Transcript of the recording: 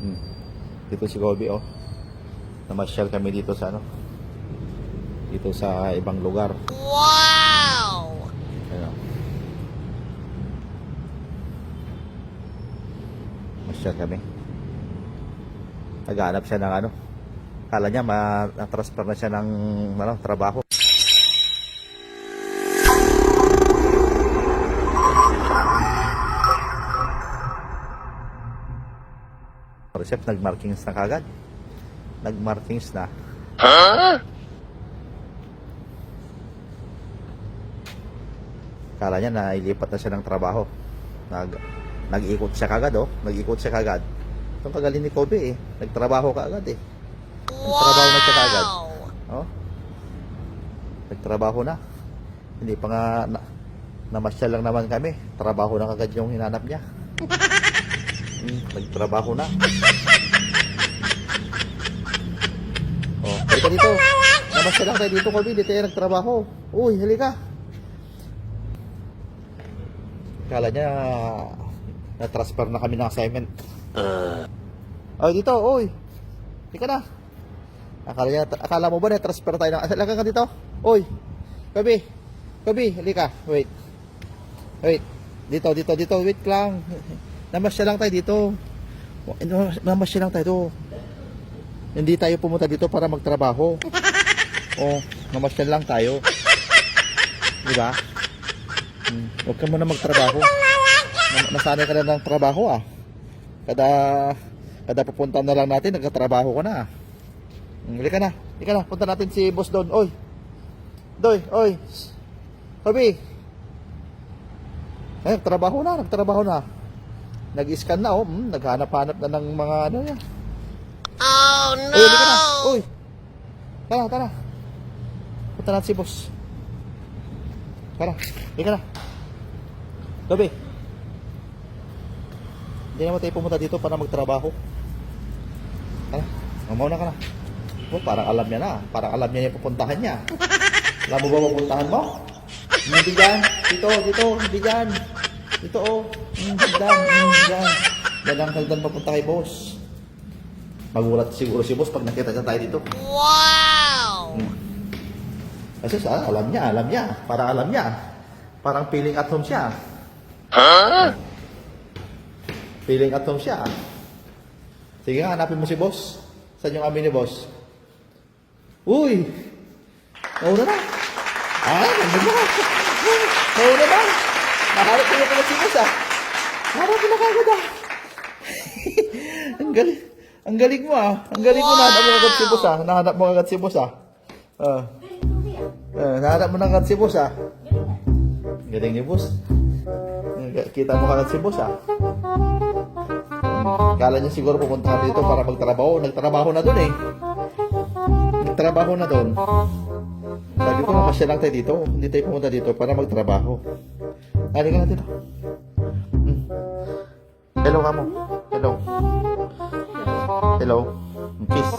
Hmm. Dito si Kobe, oh. Namasyal kami dito sa ano? Dito sa ibang lugar. Wow! Ano? Masyal kami. Naghahanap siya ng ano? Kala niya na-transfer na siya ng ano, trabaho. Chef, nag-markings na kagad. Nag-markings na. Huh? Kala niya na ilipat na siya ng trabaho. Nag-ikot siya kagad, oh. Nag-ikot siya kagad. Itong kagaling ni Kobe, eh. Nagtrabaho ka agad, eh. Nagtrabaho na siya kagad. Oh. Nagtrabaho na. Hindi pa nga namasyal lang naman kami. Trabaho na kagad yung hinanap niya. Nagtrabaho na. Oh, halika dito. Namasyal lang tayo dito, Kobe. Hindi tayo nagtrabaho. Uy, halika. Kala niya na-transfer na kami ng assignment. Oy, dito, oy. Halika na. Akala mo ba na-transfer tayo ng assignment? Halika ka dito. Oy. Kobe, halika. Wait. Dito. Wait lang. Namasyal lang tayo dito. Namasyal lang tayo dito. Hindi tayo pumunta dito para magtrabaho. Oh, namasyal lang tayo. Diba? Huwag ka muna magtrabaho. Nasanay ka na ng trabaho, ah. Kada pupunta na lang natin, nagkatrabaho ka na. Halika na. Punta natin si boss doon. Oy. Kobe. Ay, nagtrabaho na. Nag-scan na, oh. Naghanap-hanap na ng mga ano yan. Oh no! Oy, halika na. Oy. Tara. Punta natin si boss. Tara, halika na. Kobe. Hindi naman tayo pumunta dito para magtrabaho. Tara, mamauna ka na. Oh, parang alam niya na. Parang alam niya yung pupuntahan niya. Alam mo ba pupuntahan mo? Hindi dyan. Dito. Hindi dyan. Dito, oh. Hagdan. Dyan. Yan ang hagdan papunta kay boss. Magulat siguro si boss pag nakita niya tayo dito. Wow! Kasi alam niya. Parang alam niya. Parang feeling at home siya. Huh? Feeling at home siya. Sige nga, hanapin mo si boss. Saan yung amin ni boss? Uy! Nauna na. Nandun na. Nauna na. Naharap ko na si boss, ah. Naharap ko na kagad, ah. Ang galing mo, ah. Ang galing mo, nahanap mo agad si boss, ah. Nahanap mo agad si boss, ah. Nahanap mo na agad si boss, ah. Galing ni boss. Kita mo agad si boss, ah. Kala niya siguro pupunta dito para magtrabaho. Nagtrabaho na doon, eh. Nagtrabaho na doon. Sabi ko, namasya lang tayo dito. Hindi tayo pumunta dito para magtrabaho. Halika na dito. Hello ka mo. Hello. Kiss.